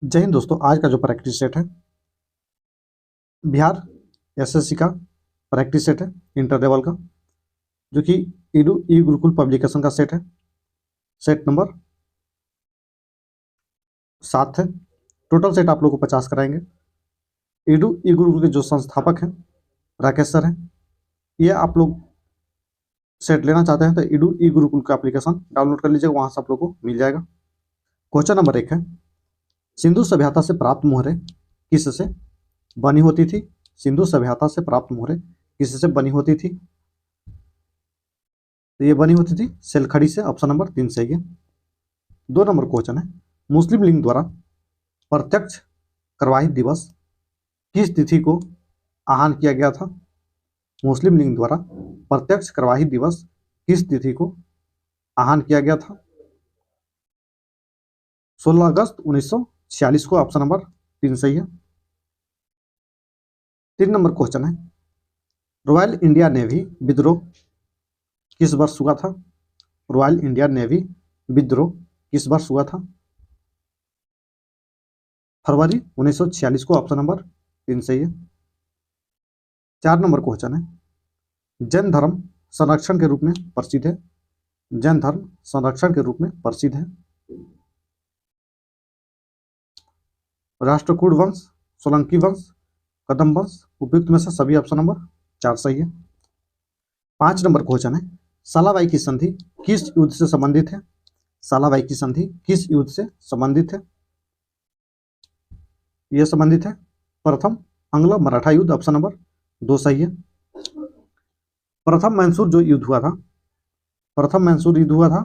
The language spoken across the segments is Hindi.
जय हिंद दोस्तों। आज का जो प्रैक्टिस सेट है बिहार एसएससी का प्रैक्टिस सेट है इंटर लेवल का, जो कि ई गुरुकुल पब्लिकेशन का सेट है। सेट नंबर 7 है। टोटल सेट आप लोग को 50 कराएंगे। ई गुरुकुल के जो संस्थापक हैं राकेश सर हैं। ये आप लोग सेट लेना चाहते हैं तो ई गुरुकुल का एप्लीकेशन डाउनलोड कर लीजिएगा, वहां से आप लोग को मिल जाएगा। क्वेश्चन नंबर 1 है, सिंधु सभ्यता से प्राप्त मोहरें किससे बनी होती थी? सिंधु सभ्यता से प्राप्त मोहरें किससे बनी होती थी? तो ये बनी होती थी सेलखड़ी से। ऑप्शन नंबर 3 सही है। 2 नंबर क्वेश्चन है, मुस्लिम लीग द्वारा प्रत्यक्ष करवाही दिवस किस तिथि को आह्वान किया गया था? मुस्लिम लीग द्वारा प्रत्यक्ष करवाही दिवस किस तिथि को आह्वान किया गया था? 16 अगस्त 1946 को। ऑप्शन नंबर 3 सही है। 3 नंबर क्वेश्चन है, रॉयल इंडिया नेवी विद्रोह किस वर्ष हुआ था? रॉयल इंडिया नेवी विद्रोह किस वर्ष हुआ था? फरवरी 1946 को। ऑप्शन नंबर 3 सही है। 4 नंबर क्वेश्चन है, जैन धर्म संरक्षण के रूप में प्रसिद्ध है। जैन धर्म संरक्षण के रूप में प्रसिद्ध है। राष्ट्रकूट वंश, सोलंकी वंश, कदम वंश। उपयुक्त में से सभी ऑप्शन नंबर 4 सही है। 5 नंबर क्वेश्चन है, सालाबाई की संधि किस युद्ध से संबंधित है? सालाबाई की संधि किस युद्ध से संबंधित है? यह संबंधित है प्रथम अंग्लो मराठा युद्ध। ऑप्शन नंबर 2 सही है। प्रथम मैसूर जो युद्ध हुआ था, प्रथम मैसूर युद्ध हुआ था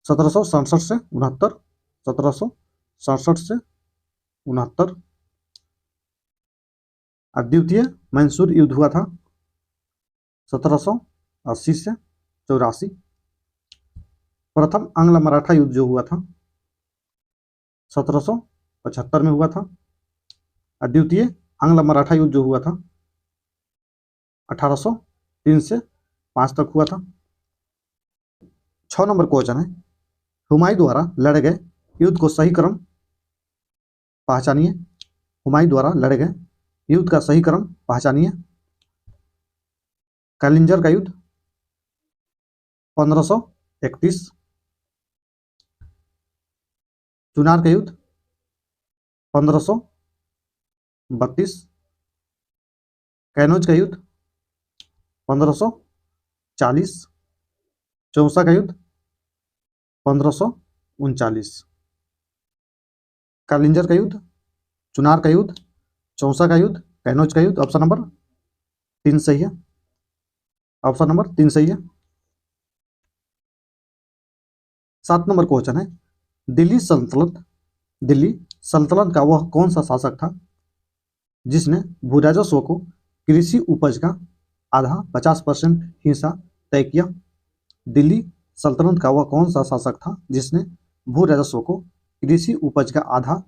1767 से 69। 1767 से 69। और द्वितीय मैसूर युद्ध हुआ था 1780 से 84। प्रथम आंग्ल मराठा युद्ध जो हुआ था 1775 में हुआ था। और द्वितीय आंग्ल मराठा युद्ध जो हुआ था 1803 से 5 तक हुआ था। 6 नंबर क्वेश्चन है, हुमायूं द्वारा लड़े गए युद्ध को सही क्रम पहचानिए। हुमायूं द्वारा लड़े गए युद्ध का सही क्रम पहचानिए। कैलिंजर का युद्ध 1531। चुनार का युद्ध 1532। कैनौज का युद्ध 1540। चौसा का युद्ध 1539। कैलिंजर का युद्ध, चुनार का युद्ध, चौसा का युद्ध, कैनौज का युद्ध। ऑप्शन नंबर 3 सही है। ऑप्शन नंबर 3 सही है। 7 नंबर क्वेश्चन है, दिल्ली सल्तनत का वह कौन सा शासक था जिसने भूराजस्व को कृषि उपज का आधा 50% हिस्सा तय किया? दिल्ली सल्तनत का वह कौन सा शासक था जिसने भू राजस्व को कृषि उपज का आधा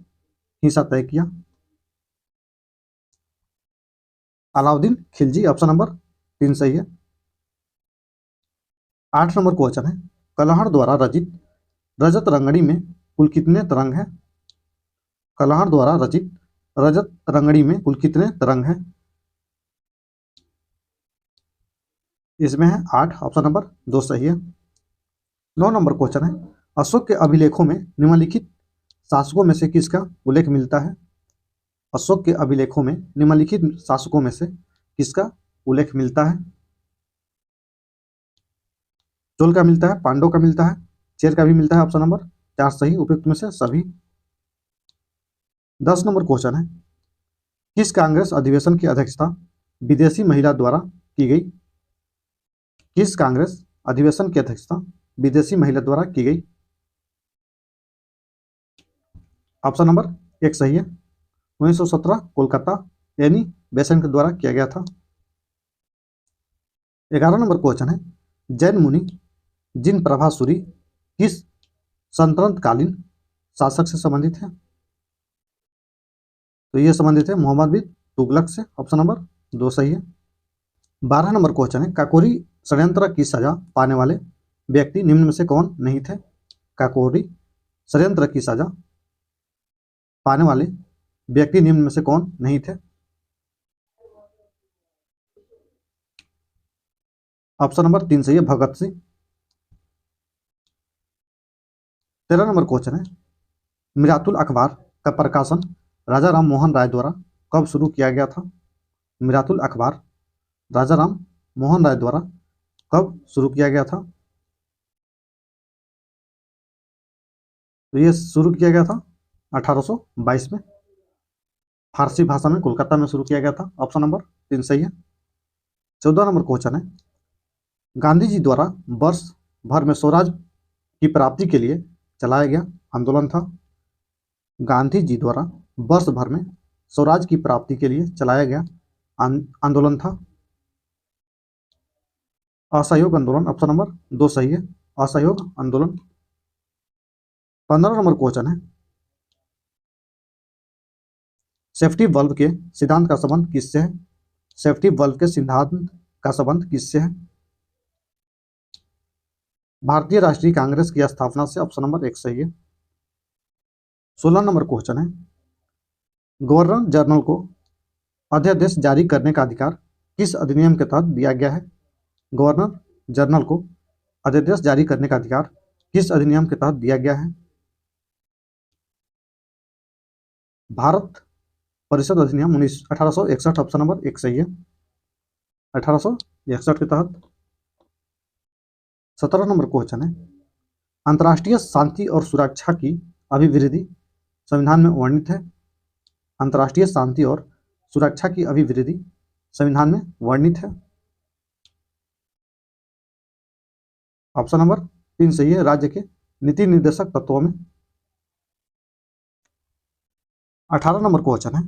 हिस्सा तय किया? अलाउद्दीन खिलजी। ऑप्शन नंबर 3 सही है। 8 नंबर क्वेश्चन है, कलहड़ द्वारा रचित रजत रंगड़ी में कुल कितने तरंग हैं? कलहड़ द्वारा रचित रजत रंगड़ी में कुल कितने तरंग हैं? इसमें है 8। ऑप्शन नंबर 2 सही है। 9 नंबर क्वेश्चन है, अशोक के अभिलेखों में निम्नलिखित शासकों में से किसका उल्लेख मिलता है? अशोक के अभिलेखों में निम्नलिखित शासकों में से किसका उल्लेख मिलता है? चोल का मिलता है, पांडव का मिलता है, चेर का भी मिलता है। ऑप्शन नंबर 4 सही। उपयुक्त में से सभी। 10 नंबर क्वेश्चन है, किस कांग्रेस अधिवेशन की अध्यक्षता विदेशी महिला द्वारा की गई? किस कांग्रेस अधिवेशन की अध्यक्षता विदेशी महिला द्वारा की गई? ऑप्शन नंबर 1 सही है। 1917 कोलकाता एनी बेसेंट के द्वारा किया गया था। 11 नंबर क्वेश्चन है, जैन मुनि जिन प्रभासुरी किस सल्तनत कालीन शासक से संबंधित है? तो ये संबंधित है मोहम्मद बिन तुगलक से। ऑप्शन नंबर 2 सही है। 12 नंबर क्वेश्चन है, काकोरी षड्यंत्र की सजा पाने वाले व्यक्ति निम्न में से कौन नहीं थे? काकोरी षड्यंत्र की सजा पाने वाले व्यक्ति निम्न में से कौन नहीं थे? ऑप्शन नंबर 3 सही है, भगत सिंह। 13 नंबर क्वेश्चन है, मिरातुल अखबार का प्रकाशन राजा राम मोहन राय द्वारा कब शुरू किया गया था? मिरातुल अखबार राजा राम मोहन राय द्वारा कब शुरू किया गया था? तो ये शुरू किया गया था 1822 में, फारसी भाषा में कोलकाता में शुरू किया गया था। ऑप्शन नंबर 3 सही है। 14 नंबर क्वेश्चन है, गांधी जी द्वारा वर्ष भर में स्वराज की प्राप्ति के लिए चलाया गया आंदोलन था? गांधी जी द्वारा वर्ष भर में स्वराज की प्राप्ति के लिए चलाया गया आंदोलन था असहयोग आंदोलन। ऑप्शन नंबर 2 सही है, असहयोग आंदोलन। 15 नंबर क्वेश्चन है, सेफ्टी वल्व के सिद्धांत का संबंध किससे है? सेफ्टी वल्व के सिद्धांत का संबंध किससे है? भारतीय राष्ट्रीय कांग्रेस की स्थापना से। ऑप्शन नंबर 1 सही है। 16 नंबर क्वेश्चन है, गवर्नर जनरल को अध्यादेश जारी करने का अधिकार किस अधिनियम के तहत दिया गया है? गवर्नर जनरल को अध्यादेश जारी करने का अधिकार किस अधिनियम के तहत दिया गया है? भारत परिषद अधिनियम 1861। ऑप्शन नंबर 1 सही है, 1861 के तहत। 17 नंबर क्वेश्चन है, अंतर्राष्ट्रीय शांति और सुरक्षा की अभिवृद्धि संविधान में वर्णित है? अंतर्राष्ट्रीय शांति और सुरक्षा की अभिवृद्धि संविधान में वर्णित है? ऑप्शन नंबर 3 सही है, राज्य के नीति निर्देशक तत्वों में। 18 नंबर क्वेश्चन है,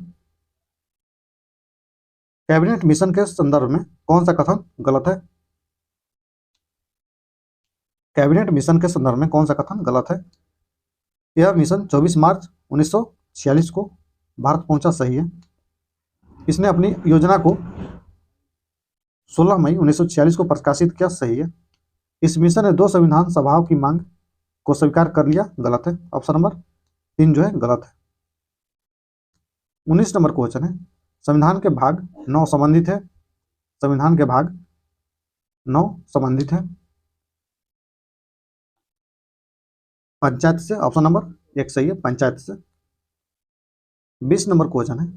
कैबिनेट मिशन के संदर्भ में कौन सा कथन गलत है? कैबिनेट मिशन के संदर्भ में कौन सा कथन गलत है? यह मिशन 24 मार्च 1946 को भारत पहुंचा, सही है। इसने अपनी योजना को 16 मई 1946 को प्रकाशित किया, सही है। इस मिशन ने 2 संविधान सभाओं की मांग को स्वीकार कर लिया, गलत है। ऑप्शन नंबर 3 जो है गलत है। 19 नंबर क्वेश्चन है, संविधान के भाग 9 संबंधित है? संविधान के भाग 9 संबंधित है पंचायत से। ऑप्शन नंबर 1 सही है, पंचायत से। 20 नंबर क्वेश्चन है,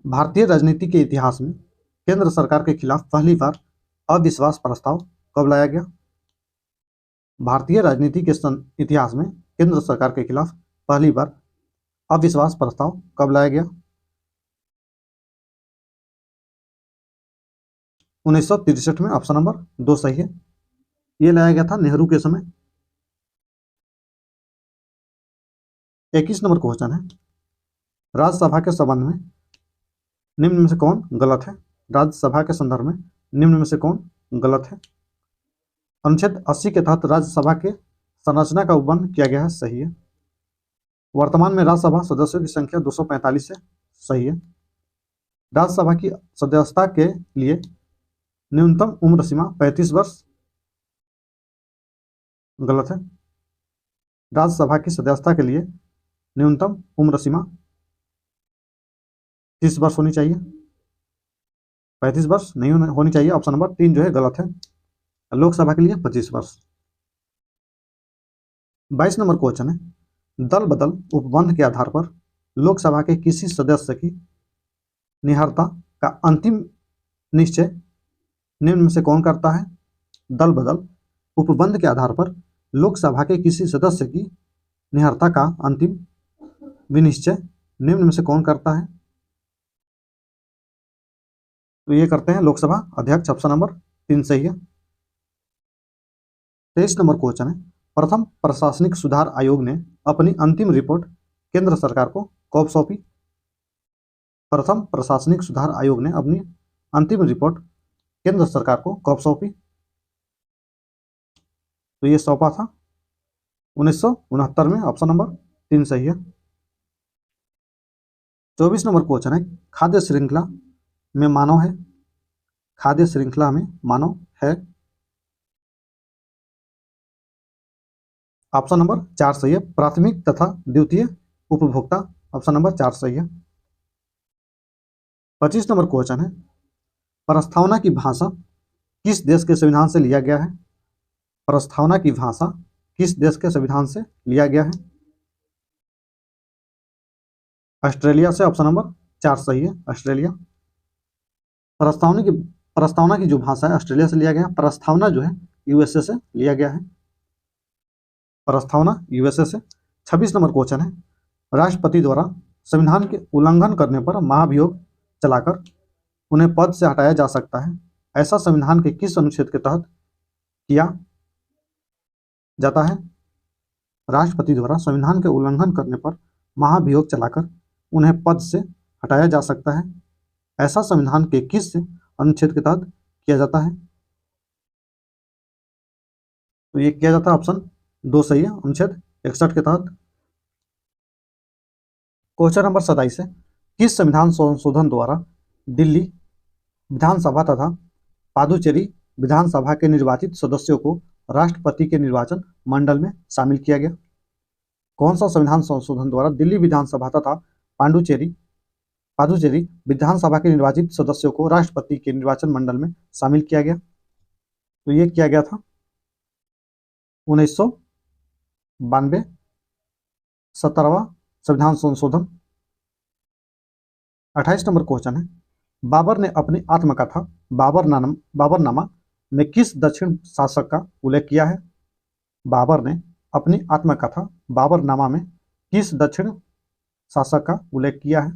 भारतीय राजनीति के इतिहास में केंद्र सरकार के खिलाफ पहली बार अविश्वास प्रस्ताव कब लाया गया? भारतीय राजनीति के इतिहास में केंद्र सरकार के खिलाफ पहली बार अविश्वास प्रस्ताव कब लाया गया? 1963 में। ऑप्शन नंबर 2 सही है, ये लाया गया था नेहरू के समय। 21 नंबर क्वेश्चन है, राज्यसभा के संबंध में निम्न में से कौन गलत है? राज्यसभा के संदर्भ में निम्न में से कौन गलत है? अनुच्छेद 80 के तहत राज्यसभा के संरचना का उपबंध किया गया है, सही है। वर्तमान में राज्यसभा सदस्यों की संख्या 245 है, सही है। राज्यसभा की सदस्यता के लिए न्यूनतम उम्र सीमा 35 वर्ष, गलत है। राज्यसभा की सदस्यता के लिए न्यूनतम उम्र सीमा 30 वर्ष होनी चाहिए, 35 वर्ष नहीं होनी चाहिए। ऑप्शन नंबर 3 जो है गलत है। लोकसभा के लिए 25 वर्ष। 22 नंबर क्वेश्चन है, दल बदल उपबंध के आधार पर लोकसभा के किसी सदस्य की निहरता का अंतिम निश्चय निम्न में से कौन करता है? दल बदल उपबंध के आधार पर लोकसभा के किसी सदस्य की निहरता का अंतिम विनिश्चय निम्न में से कौन करता है? तो ये करते हैं लोकसभा अध्यक्ष। ऑप्शन नंबर 3 सही है। 23 नंबर क्वेश्चन है, प्रथम प्रशासनिक सुधार आयोग ने अपनी अंतिम रिपोर्ट केंद्र सरकार को कब सौंपी? प्रथम प्रशासनिक सुधार आयोग ने अपनी अंतिम रिपोर्ट केंद्र सरकार को कब सौंपी? तो ये सौंपा था 1969 में। ऑप्शन नंबर 3 सही है। 24 नंबर क्वेश्चन है, खाद्य श्रृंखला में मानव है? खाद्य श्रृंखला में मानव है? ऑप्शन नंबर 4 सही है। प्राथमिक तथा द्वितीय उपभोक्ता, ऑप्शन नंबर 4 सही है। 25 नंबर क्वेश्चन है, प्रस्तावना की भाषा किस देश के संविधान से लिया गया है? प्रस्तावना की भाषा किस देश के संविधान से लिया गया है? ऑस्ट्रेलिया से, ऑप्शन नंबर 4 सही है, ऑस्ट्रेलिया। प्रस्तावना की जो भाषा है ऑस्ट्रेलिया से लिया गया है। प्रस्तावना जो है यूएसए से लिया गया है, प्रस्तावना यूएसए से। 26 नंबर क्वेश्चन है, राष्ट्रपति द्वारा संविधान के उल्लंघन करने पर महाभियोग चलाकर उन्हें पद से हटाया जा सकता है, ऐसा संविधान के किस अनुच्छेद के तहत किया जाता है? राष्ट्रपति द्वारा संविधान के उल्लंघन करने पर महाभियोग चलाकर उन्हें पद से हटाया जा सकता है, ऐसा संविधान के किस अनुच्छेद के तहत किया जाता है? तो ये किया जाता है ऑप्शन 2 सही है, अनुच्छेद 61 के तहत। क्वेश्चन नंबर 27 है, किस संविधान संशोधन द्वारा दिल्ली विधानसभा तथा पादुचेरी विधानसभा के निर्वाचित सदस्यों को राष्ट्रपति के निर्वाचन मंडल में शामिल किया गया? कौन सा संविधान संशोधन द्वारा दिल्ली विधानसभा तथा पादुचेरी विधानसभा के निर्वाचित सदस्यों को राष्ट्रपति के निर्वाचन मंडल में शामिल किया गया? तो ये किया गया था 1992 17वां संविधान संशोधन। 28 नंबर क्वेश्चन है, बाबर ने अपनी आत्मकथा बाबरनामा में किस दक्षिण शासक का उल्लेख किया है? बाबर ने अपनी आत्मकथा बाबरनामा में किस दक्षिण शासक का उल्लेख किया है?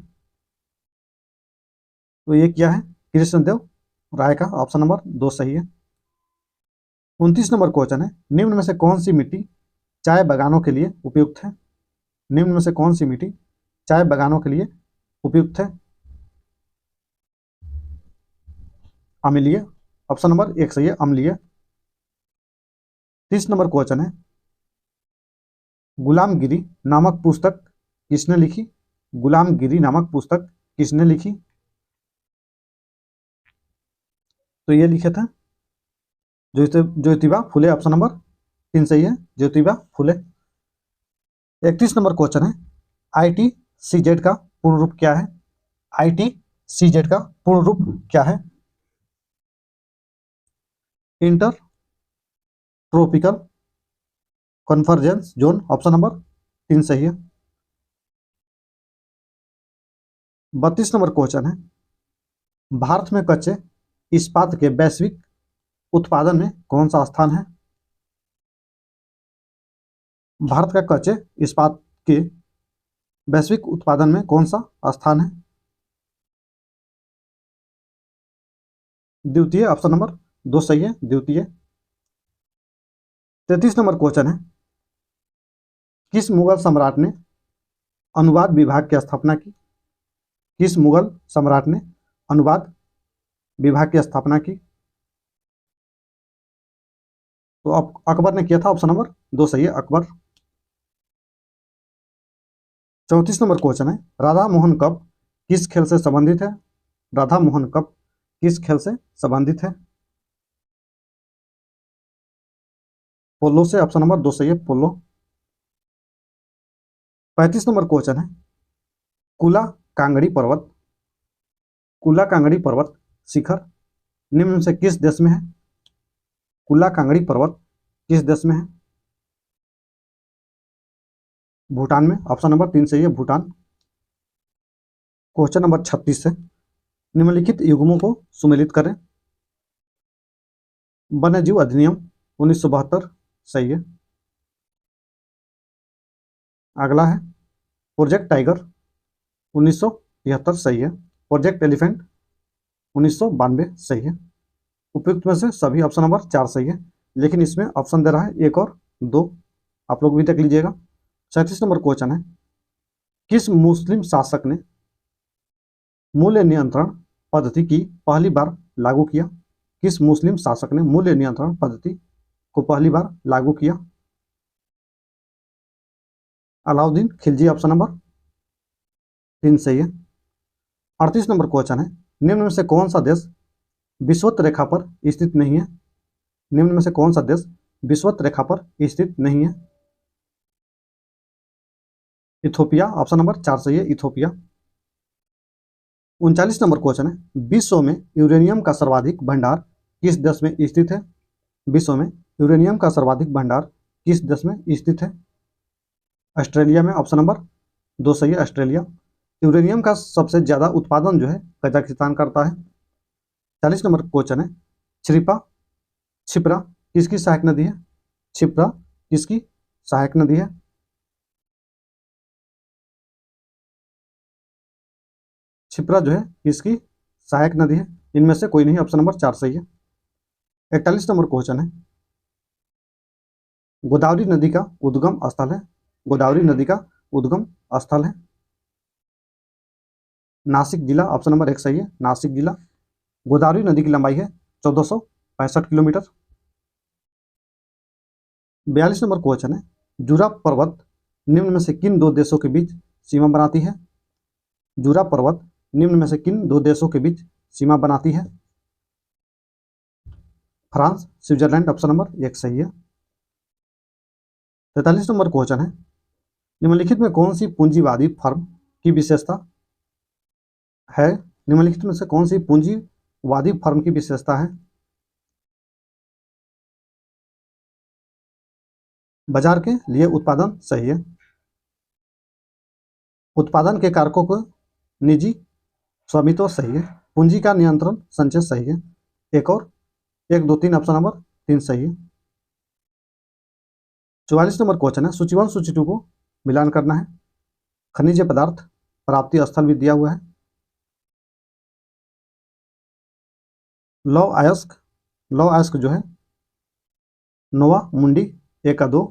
तो ये किया है कृष्णदेव राय का, ऑप्शन नंबर 2 सही है। 29 नंबर क्वेश्चन है, निम्न में से कौन सी मिट्टी चाय बागानों के लिए उपयुक्त है? निम्न में से कौन सी मिट्टी चाय बागानों के लिए उपयुक्त है? अम्लीय, ऑप्शन नंबर 1 सही है, अम्लीय। 30 नंबर क्वेश्चन है, गुलामगिरी नामक पुस्तक किसने लिखी? गुलामगिरी नामक पुस्तक किसने लिखी? तो ये लिखे थे ज्योतिबा फुले, ऑप्शन नंबर 3 सही है, ज्योतिबा फुले। 31 नंबर क्वेश्चन है, ITCZ का पूर्ण रूप क्या है? ITCZ का पूर्ण रूप क्या है? Inter tropical convergence zone, option number 3 सही है। 32 नंबर क्वेश्चन है, भारत में कच्चे इस्पात के वैश्विक उत्पादन में कौन सा स्थान है? भारत का कच्चे इस्पात के वैश्विक उत्पादन में कौन सा स्थान है? द्वितीय, ऑप्शन नंबर 2 सही है, द्वितीय। 33 नंबर क्वेश्चन है, किस मुगल सम्राट ने अनुवाद विभाग की स्थापना की? किस मुगल सम्राट ने अनुवाद विभाग की स्थापना की? तो अकबर ने किया था, ऑप्शन नंबर 2 सही है, अकबर। 34 नंबर क्वेश्चन है, राधा मोहन कप किस खेल से संबंधित है? राधा मोहन कप किस खेल से संबंधित है? पोलो से, ऑप्शन नंबर 2 सही है, पोलो। 35 नंबर क्वेश्चन है, कुला कांगड़ी पर्वत शिखर निम्न में से किस देश में है? कुला कांगड़ी पर्वत किस देश में है? भूटान में, ऑप्शन नंबर 3 सही है, भूटान। क्वेश्चन नंबर 36 है, निम्नलिखित युग्मों को सुमेलित करें। वन्यजीव अधिनियम 1972 सही है। अगला है प्रोजेक्ट टाइगर 1973 सही है। प्रोजेक्ट एलिफेंट 1992 सही है। उपयुक्त में से सभी ऑप्शन नंबर 4 सही है, लेकिन इसमें ऑप्शन दे रहा है 1 और 2, आप लोग भी देख लीजिएगा। 37 नंबर क्वेश्चन है, किस मुस्लिम शासक ने मूल्य नियंत्रण पद्धति की पहली बार लागू किया? किस मुस्लिम शासक ने मूल्य नियंत्रण पद्धति को पहली बार लागू किया? अलाउद्दीन खिलजी, ऑप्शन नंबर 3 सही है। 38 नंबर क्वेश्चन है, निम्न में से कौन सा देश विषुवत रेखा पर स्थित नहीं है? निम्न में से कौन सा देश विषुवत रेखा पर स्थित नहीं है? इथोपिया, ऑप्शन नंबर 4 सही है, इथोपिया। 39 नंबर क्वेश्चन है, विश्व में यूरेनियम का सर्वाधिक भंडार किस देश में स्थित है? विश्व में यूरेनियम का सर्वाधिक भंडार किस देश में स्थित है? ऑस्ट्रेलिया में, ऑप्शन नंबर 2 सही है, ऑस्ट्रेलिया। यूरेनियम का सबसे ज्यादा उत्पादन जो है कजाकिस्तान करता है। 40 नंबर क्वेश्चन है, छिप्रा किसकी सहायक नदी है? छिप्रा किसकी सहायक नदी है? छिप्रा जो है किसकी सहायक नदी है? इनमें से कोई नहीं, ऑप्शन नंबर 4 सही है। 41 नंबर क्वेश्चन है, गोदावरी नदी का उद्गम स्थल है, गोदावरी नदी का उद्गम स्थल है नासिक जिला, ऑप्शन नंबर 1 सही है, नासिक जिला। गोदावरी नदी की लंबाई है 1465 किलोमीटर। 42 नंबर क्वेश्चन है, जुरा पर्वत निम्न में से किन दो देशों के बीच सीमा बनाती है? जुरा पर्वत निम्न में से किन दो देशों के बीच सीमा बनाती है? फ्रांस, स्विट्जरलैंड, ऑप्शन नंबर 1 सही है। 43 नंबर क्वेश्चन है, निम्नलिखित में कौन सी पूंजीवादी फर्म की विशेषता है? निम्नलिखित में से कौन सी पूंजीवादी फर्म की विशेषता है? बाजार के लिए उत्पादन सही है। उत्पादन के कारकों को निजी स्वामित्व सही है। पूंजी का नियंत्रण संचय सही है। एक और 1, 2, 3, ऑप्शन नंबर 3 सही है। 44 नंबर क्वेश्चन है, सूची 1 सूची 2 को मिलान करना है। खनिज पदार्थ प्राप्ति स्थल भी दिया हुआ है। लौ अयस्क जो है नोवा मुंडी 1 का 2,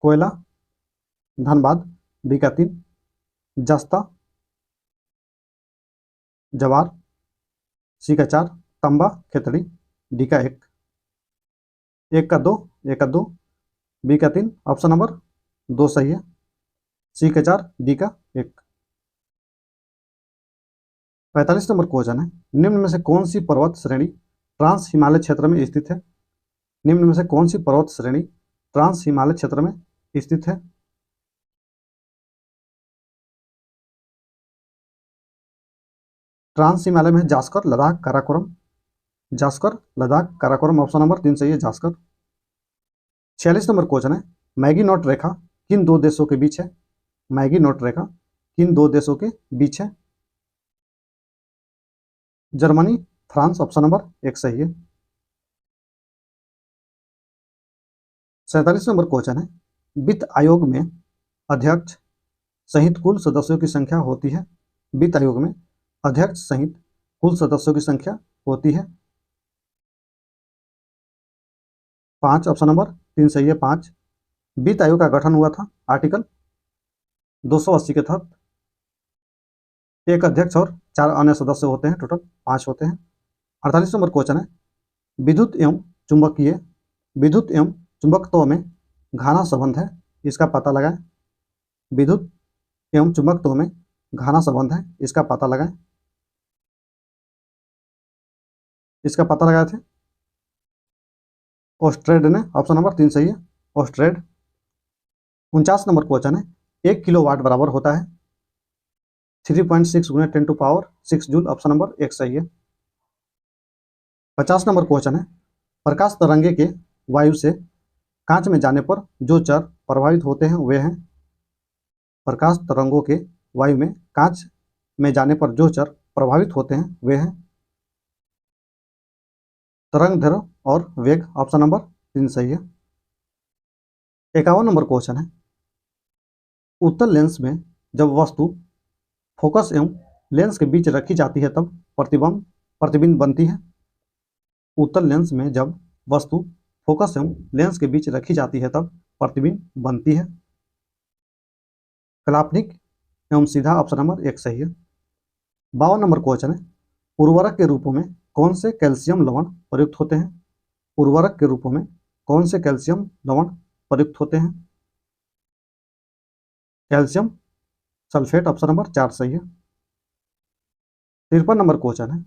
कोयला धनबाद बी का 3, जस्ता जवार सी का 4, तंबा खेतड़ी डी का 1, 1 का 2, 1 का 2, बी का 3, ऑप्शन नंबर 2 सही है, सी का 4, डी का 1। 45 नंबर क्वेश्चन है, निम्न में से कौन सी पर्वत श्रेणी ट्रांस हिमालय क्षेत्र में स्थित है? निम्न में से कौन सी पर्वत श्रेणी ट्रांस हिमालय क्षेत्र में स्थित है? ट्रांस हिमालय में जास्कर, लद्दाख, काराकोरम। जास्कर, लद्दाख, काराकोरम, ऑप्शन नंबर 3 सही है, जास्कर। 46 नंबर क्वेश्चन है, मैगी नोट रेखा किन दो देशों के बीच है? मैगी नोट रेखा किन दो देशों के बीच है? जर्मनी, फ्रांस, ऑप्शन नंबर 1 सही है। 47 नंबर क्वेश्चन है, वित्त आयोग में अध्यक्ष सहित कुल सदस्यों की संख्या होती है? वित्त आयोग में अध्यक्ष सहित कुल सदस्यों की संख्या होती है 5, ऑप्शन नंबर 3 सही है, 5। वित्त आयोग का गठन हुआ था आर्टिकल 280 के तहत। एक अध्यक्ष और 4 अन्य सदस्य होते हैं, टोटल 5 होते हैं। 48 नंबर क्वेश्चन है, विद्युत एवं चुंबकत्व में घाना संबंध है, इसका पता लगाएं। विद्युत एवं चुंबकत्व में घाना संबंध है, इसका पता लगाएं। इसका पता लगाए थे ऑस्ट्रेड ने, ऑप्शन नंबर 3 सही है, ऑस्ट्रेड। 49 नंबर क्वेश्चन है, 1 किलोवाट बराबर होता है 3.6 गुणे 10⁻6 जूल, ऑप्शन नंबर 1 सही है। 50 नंबर क्वेश्चन है, प्रकाश तरंगे के वायु से कांच में जाने पर जो चर प्रभावित होते हैं वे हैं। प्रकाश तरंगों के वायु में कांच में जाने पर जो चर प्रभावित होते हैं वे हैं तरंग दैर्घ्य और वेग, ऑप्शन नंबर 3 सही है। 51 नंबर क्वेश्चन है, उत्तल लेंस में जब वस्तु फोकस एवं लेंस के बीच रखी जाती है तब प्रतिबिंब बनती है। उत्तल लेंस में जब वस्तु फोकस एवं लेंस के बीच रखी जाती है तब प्रतिबिंब बनती है काल्पनिक एवं सीधा, ऑप्शन नंबर 1 सही है। 52 नंबर क्वेश्चन है, उर्वरक के रूपों में कौन से कैल्शियम लवण प्रयुक्त होते हैं? उर्वरक के रूपों में कौन से कैल्शियम लवण प्रयुक्त होते हैं? कैल्शियम सल्फेट, ऑप्शन नंबर 4 सही है। 53 नंबर क्वेश्चन है,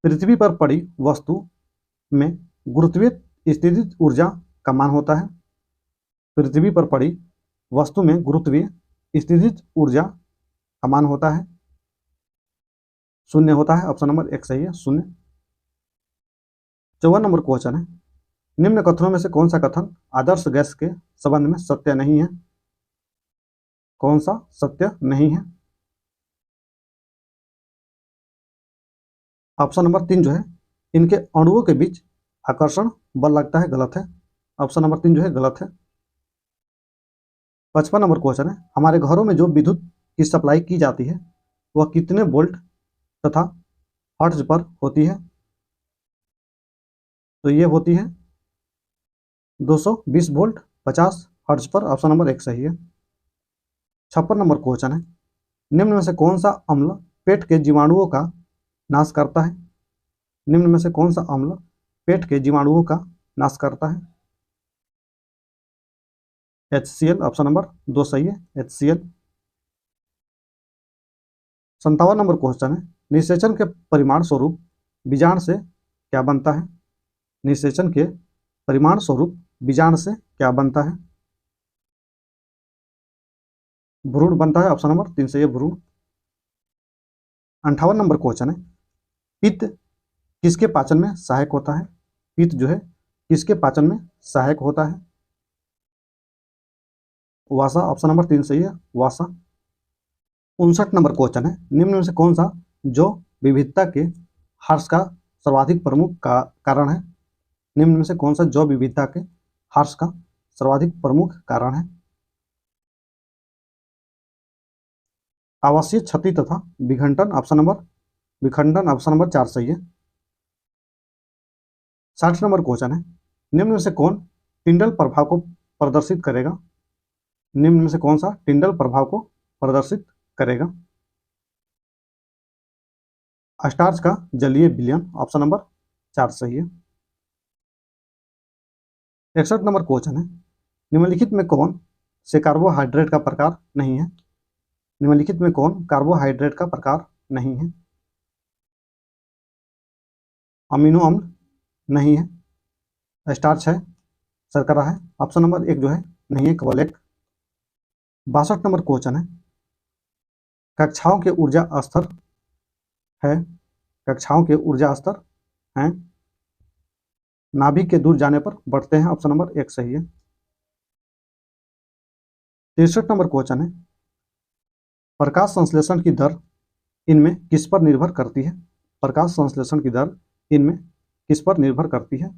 पृथ्वी पर पड़ी वस्तु में गुरुत्वीय स्थितिज ऊर्जा का मान होता है। पृथ्वी पर पड़ी वस्तु में गुरुत्वीय स्थितिज ऊर्जा का मान होता है, शून्य होता है। ऑप्शन नंबर एक सही है, शून्य। 54 नंबर क्वेश्चन है, निम्न कथनों में से कौन सा कथन आदर्श गैस के संबंध में सत्य नहीं है? कौन सा सत्य नहीं है? ऑप्शन नंबर 3 जो है, इनके अणुओं के बीच आकर्षण बल लगता है, गलत है। ऑप्शन नंबर 3 जो है गलत है। 55 नंबर क्वेश्चन है, हमारे घरों में जो विद्युत की सप्लाई की जाती है वह कितने वोल्ट तथा हर्ट्ज पर होती है? तो ये होती है 220 वोल्ट 50 हर्ट्ज पर। ऑप्शन नंबर एक सही है। 56 नंबर क्वेश्चन है, निम्न में से कौन सा अम्ल पेट के जीवाणुओं का नाश करता है? निम्न में से कौन सा अम्ल पेट के जीवाणुओं का नाश करता है? HCl। ऑप्शन नंबर 2 सही है, HCl। 57 नंबर क्वेश्चन है, निषेचन के परिमाण स्वरूप बीजांड से क्या बनता है? निषेचन के परिमाण स्वरूप बीजांड से क्या बनता है? भ्रूण बनता है। ऑप्शन नंबर 3 सही है, भ्रूण। 58 नंबर क्वेश्चन है, पित्त किसके पाचन में सहायक होता है? पित्त जो है किसके पाचन में सहायक होता है? वासा। ऑप्शन नंबर 3 सही है, वासा। 59 नंबर क्वेश्चन है, निम्न में से कौन सा जो विविधता के हर्ष का सर्वाधिक प्रमुख कारण है? निम्न में से कौन सा जो विविधता के हर्ष का सर्वाधिक प्रमुख कारण है? आवासीय क्षति तथा विखंडन। ऑप्शन नंबर 4 सही है। 60 नंबर क्वेश्चन है, निम्न में से कौन टिंडल प्रभाव को प्रदर्शित करेगा? निम्न में से कौन सा टिंडल प्रभाव को प्रदर्शित करेगा? स्टार्च का जलीय विलयन। ऑप्शन नंबर 4 सही है। 61 नंबर क्वेश्चन है, निम्नलिखित में कौन से कार्बोहाइड्रेट का प्रकार नहीं है? निम्नलिखित में कौन कार्बोहाइड्रेट का प्रकार नहीं है? अमीनो अम्ल नहीं है, स्टार्च है, शर्करा है। ऑप्शन नंबर 1 जो है नहीं है, केवल एक। 62 नंबर क्वेश्चन है, कक्षाओं के ऊर्जा स्तर है, कक्षाओं के ऊर्जा स्तर हैं नाभिक के दूर जाने पर बढ़ते हैं। ऑप्शन नंबर 1 सही है। 63 नंबर क्वेश्चन है, प्रकाश संश्लेषण की दर इनमें किस पर निर्भर करती है? प्रकाश संश्लेषण की दर इनमें किस पर निर्भर करती है?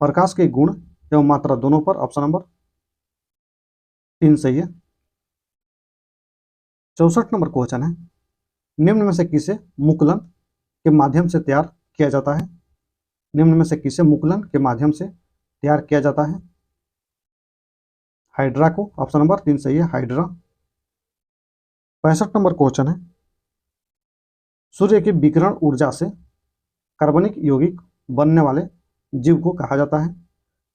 प्रकाश के गुण एवं मात्रा दोनों पर। ऑप्शन नंबर 3 सही है। 64 नंबर क्वेश्चन है, निम्न में से किसे मुकुलन के माध्यम से तैयार किया जाता है? निम्न में से किसे मुकुलन के माध्यम से तैयार किया जाता है? हाइड्रा को। ऑप्शन नंबर 3 सही है, हाइड्रा। 65 नंबर क्वेश्चन है, सूर्य की विकिरण ऊर्जा से कार्बनिक यौगिक बनने वाले जीव को कहा जाता है?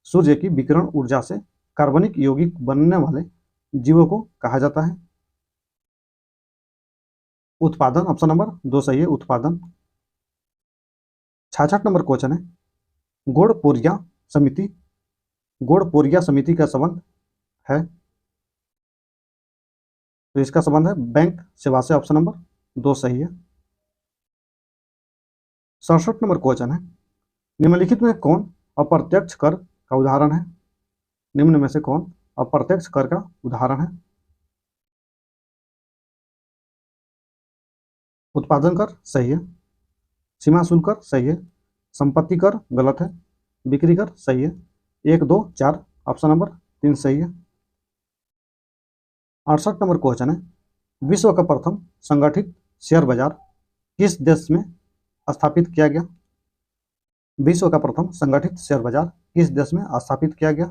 सूर्य की विकिरण ऊर्जा से कार्बनिक यौगिक बनने वाले जीवों को कहा जाता है? उत्पादन। ऑप्शन नंबर 2 सही है, उत्पादन। 66 नंबर क्वेश्चन है, गोड़पोरिया समिति गोड़पोरिया समिति का संबंध है? तो इसका संबंध है बैंक सेवा से। ऑप्शन नंबर 2 सही है। 67 नंबर क्वेश्चन है, निम्नलिखित में कौन अप्रत्यक्ष कर का उदाहरण है? निम्न में से कौन अप्रत्यक्ष कर का उदाहरण है? उत्पादन कर सही है, सीमा शुल्क कर सही है, संपत्ति कर गलत है, बिक्री कर सही है। 1 2 4 ऑप्शन नंबर 3 सही है। 68 नंबर क्वेश्चन है, विश्व का प्रथम संगठित शेयर बाजार किस देश में स्थापित किया गया? विश्व का प्रथम संगठित शेयर बाजार किस देश में स्थापित किया गया?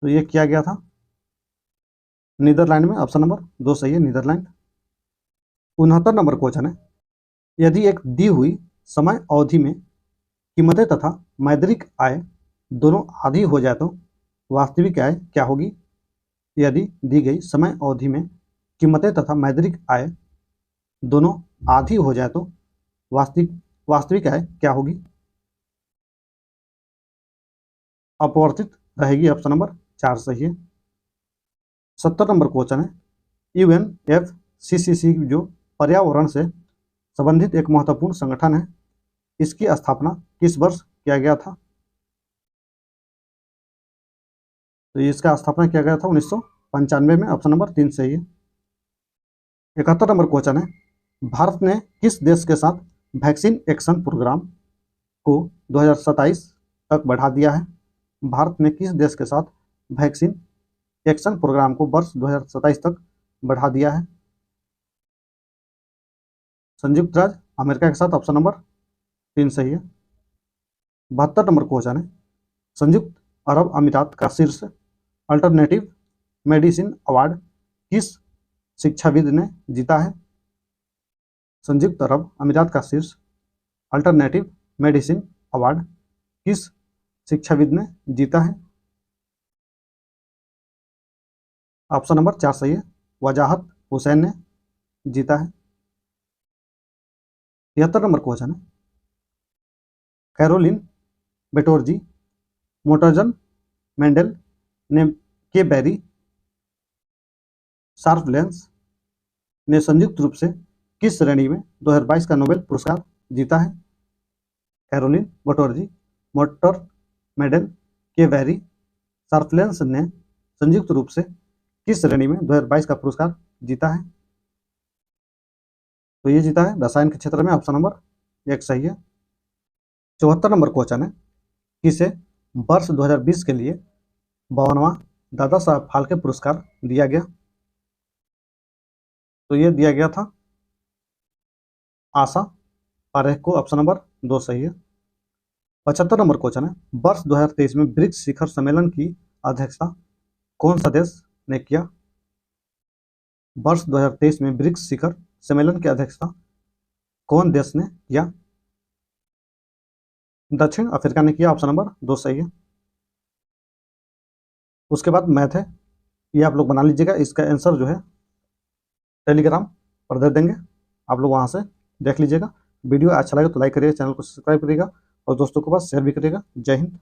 तो ये किया गया था नीदरलैंड में। ऑप्शन नंबर 2 सही है, नीदरलैंड। 69 नंबर क्वेश्चन है, यदि एक दी हुई समय अवधि में कीमतें तथा मौद्रिक आय दोनों आधी हो जाए तो वास्तविक आय क्या होगी? यदि दी गई समय अवधि में कीमतें तथा मौद्रिक आय दोनों आधी हो जाए तो वास्तविक आय क्या होगी? अपवर्तित रहेगी। ऑप्शन नंबर 4 सही है। 70 नंबर क्वेश्चन है, UNFCCC जो पर्यावरण से संबंधित एक महत्वपूर्ण संगठन है, इसकी स्थापना किस वर्ष किया गया था? तो इसका स्थापना किया गया था 1995 में। ऑप्शन नंबर 3 सही है। 71 नंबर क्वेश्चन है, भारत ने किस देश के साथ वैक्सीन एक्शन प्रोग्राम को 2027 तक बढ़ा दिया है? भारत ने किस देश के साथ वैक्सीन एक्शन प्रोग्राम को वर्ष 2027 तक बढ़ा दिया है? संयुक्त राज्य अमेरिका के साथ। ऑप्शन नंबर 3 सही है। 72 नंबर क्वेश्चन है, संयुक्त अरब अमीरात का शीर्ष अल्टरनेटिव मेडिसिन अवार्ड किस शिक्षाविद ने जीता है? संयुक्त अरब अमीरात का शीर्ष अल्टरनेटिव मेडिसिन अवार्ड किस शिक्षाविद ने जीता है? ऑप्शन नंबर 4 सही है, वजाहत हुसैन ने जीता है। 73 नंबर क्वेश्चन है, कैरोलिन बेटोर्जी मोटरजन मेंडल ने के बेरी शार्पलेंस ने संयुक्त रूप से किस श्रेणी में 2022 का नोबेल पुरस्कार जीता है? कैरोलिन बेटोर्जी मोटर मेंडल के बेरी शार्पलेंस ने संयुक्त रूप से किस श्रेणी में 2022 का पुरस्कार जीता है? तो ये जीता है रसायन के क्षेत्र में। ऑप्शन नंबर 1 सही है। 74 नंबर क्वेश्चन है, किसे वर्ष 2020 के लिए 52वां दादा साहब फाल्के पुरस्कार दिया गया? तो ये दिया गया था आशा पारेख को। ऑप्शन नंबर 2 सही है। 75 नंबर क्वेश्चन है, वर्ष 2023 में ब्रिक्स शिखर सम्मेलन की अध्यक्षता कौन सा देश ने किया? वर्ष 2023 में ब्रिक्स शिखर सम्मेलन की अध्यक्षता कौन देश ने किया? दक्षिण अफ्रीका ने किया। ऑप्शन नंबर 2 सही है। उसके बाद मैथ है, ये आप लोग बना लीजिएगा। इसका आंसर जो है टेलीग्राम पर दे देंगे, आप लोग वहां से देख लीजिएगा। वीडियो अच्छा लगे तो लाइक करिएगा, चैनल को सब्सक्राइब करिएगा और दोस्तों के पास शेयर भी करिएगा। जय हिंद।